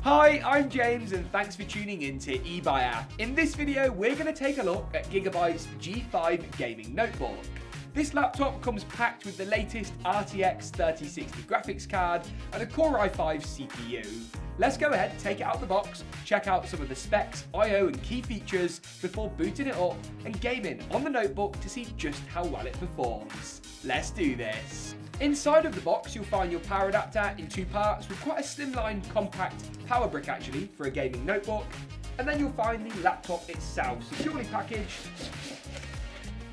Hi, I'm James and thanks for tuning in to eBuyer. In this video, we're going to take a look at Gigabyte's G5 gaming notebook. This laptop comes packed with the latest RTX 3060 graphics card and a Core i5 CPU. Let's go ahead, take it out of the box, check out some of the specs, I/O and key features before booting it up and gaming on the notebook to see just how well it performs. Let's do this. Inside of the box, you'll find your power adapter in two parts with quite a slimline, compact power brick actually for a gaming notebook. And then you'll find the laptop itself securely packaged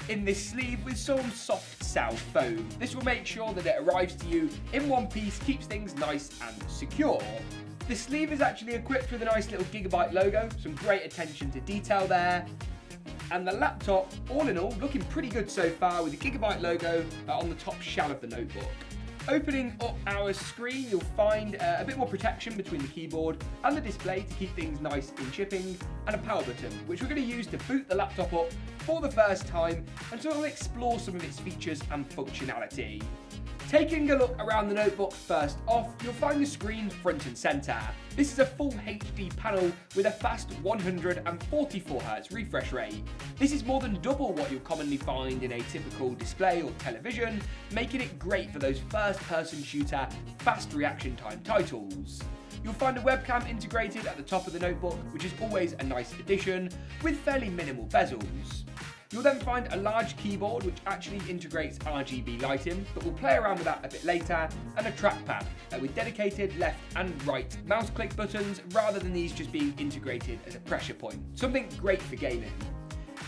in this sleeve with some soft cell foam. This will make sure that it arrives to you in one piece, keeps things nice and secure. The sleeve is actually equipped with a nice little Gigabyte logo, some great attention to detail there. And the laptop, all in all, looking pretty good so far with the Gigabyte logo on the top shell of the notebook. Opening up our screen, you'll find a bit more protection between the keyboard and the display to keep things nice in shipping, and a power button, which we're going to use to boot the laptop up for the first time and sort of explore some of its features and functionality. Taking a look around the notebook first off, you'll find the screen front and centre. This is a full HD panel with a fast 144Hz refresh rate. This is more than double what you'll commonly find in a typical display or television, making it great for those first-person shooter, fast reaction time titles. You'll find a webcam integrated at the top of the notebook, which is always a nice addition, with fairly minimal bezels. You'll then find a large keyboard which actually integrates RGB lighting, but we'll play around with that a bit later, and a trackpad with dedicated left and right mouse click buttons rather than these just being integrated as a pressure point. Something great for gaming.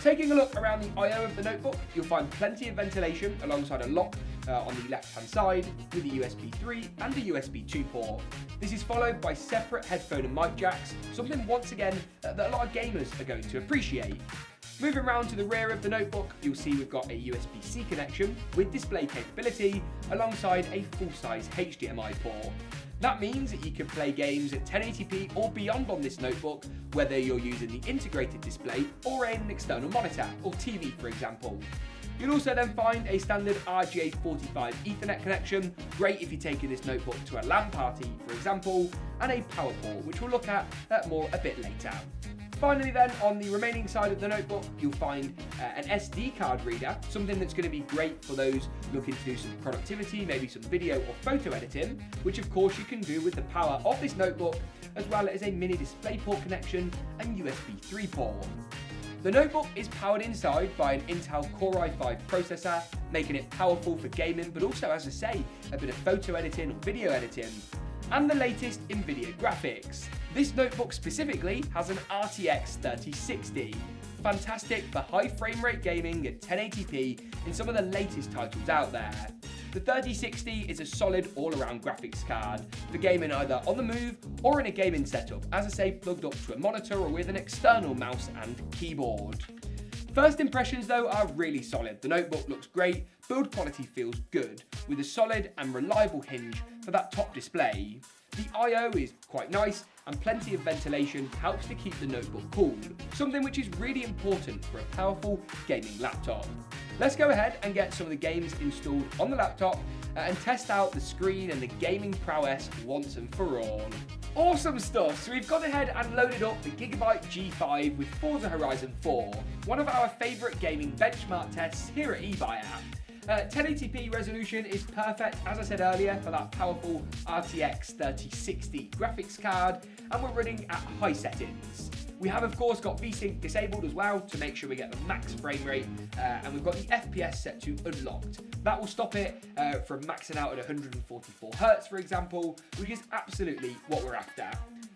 Taking a look around the I/O of the notebook, you'll find plenty of ventilation alongside a lock on the left hand side with a USB 3 and a USB 2 port. This is followed by separate headphone and mic jacks, something once again that a lot of gamers are going to appreciate. Moving around to the rear of the notebook, you'll see we've got a USB-C connection with display capability alongside a full-size HDMI port. That means that you can play games at 1080p or beyond on this notebook, whether you're using the integrated display or an external monitor or TV, for example. You'll also then find a standard RJ45 Ethernet connection, great if you're taking this notebook to a LAN party, for example, and a power port, which we'll look at more a bit later. Finally then, on the remaining side of the notebook, you'll find an SD card reader, something that's going to be great for those looking to do some productivity, maybe some video or photo editing, which of course you can do with the power of this notebook, as well as a mini DisplayPort connection and USB 3 port. The notebook is powered inside by an Intel Core i5 processor, making it powerful for gaming, but also, as I say, a bit of photo editing or video editing. And the latest Nvidia graphics. This notebook specifically has an RTX 3060. Fantastic for high frame rate gaming at 1080p in some of the latest titles out there. The 3060 is a solid all-around graphics card for gaming either on the move or in a gaming setup, as I say, plugged up to a monitor or with an external mouse and keyboard. First impressions though are really solid. The notebook looks great, build quality feels good, with a solid and reliable hinge for that top display. The I/O is quite nice and plenty of ventilation helps to keep the notebook cool, something which is really important for a powerful gaming laptop. Let's go ahead and get some of the games installed on the laptop and test out the screen and the gaming prowess once and for all. Awesome stuff, so we've gone ahead and loaded up the Gigabyte G5 with Forza Horizon 4, one of our favourite gaming benchmark tests here at eBuyer. 1080p resolution is perfect, as I said earlier, for that powerful RTX 3060 graphics card, and we're running at high settings. We have of course got VSync disabled as well to make sure we get the max frame rate, and we've got the FPS set to unlocked. That will stop it from maxing out at 144Hz, for example, which is absolutely what we're after.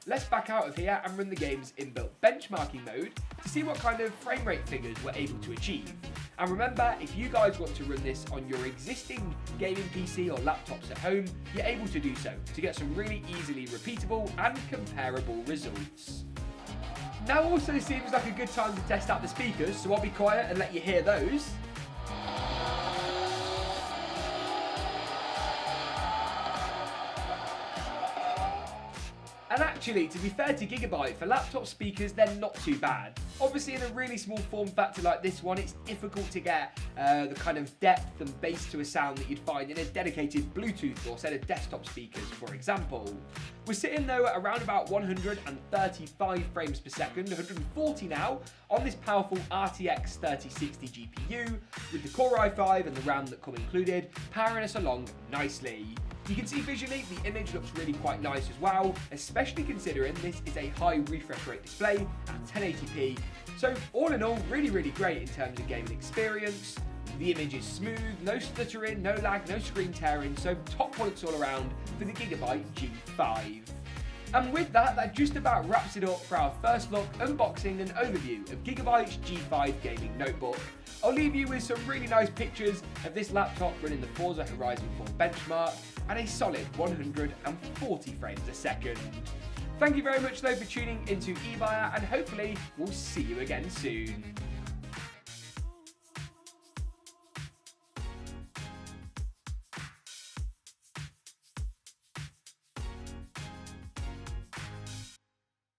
Let's back out of here and run the game's inbuilt benchmarking mode to see what kind of frame rate figures we're able to achieve. And remember, if you guys want to run this on your existing gaming PC or laptops at home, you're able to do so to get some really easily repeatable and comparable results. Now also seems like a good time to test out the speakers, so I'll be quiet and let you hear those. And actually, to be fair to Gigabyte, for laptop speakers, they're not too bad. Obviously, in a really small form factor like this one, it's difficult to get the kind of depth and bass to a sound that you'd find in a dedicated Bluetooth or set of desktop speakers, for example. We're sitting though at around about 135 frames per second, 140 now, on this powerful RTX 3060 GPU, with the Core i5 and the RAM that come included, powering us along nicely. You can see visually the image looks really quite nice as well, especially considering this is a high refresh rate display at 1080p. So all in all, really great in terms of gaming experience. The image is smooth, no stuttering, no lag, no screen tearing, so top points all around for the Gigabyte G5. And with that, that just about wraps it up for our first look, unboxing and overview of Gigabyte's G5 gaming notebook. I'll leave you with some really nice pictures of this laptop running the Forza Horizon 4 benchmark at a solid 140 frames a second. Thank you very much though for tuning into eBuyer, and hopefully we'll see you again soon.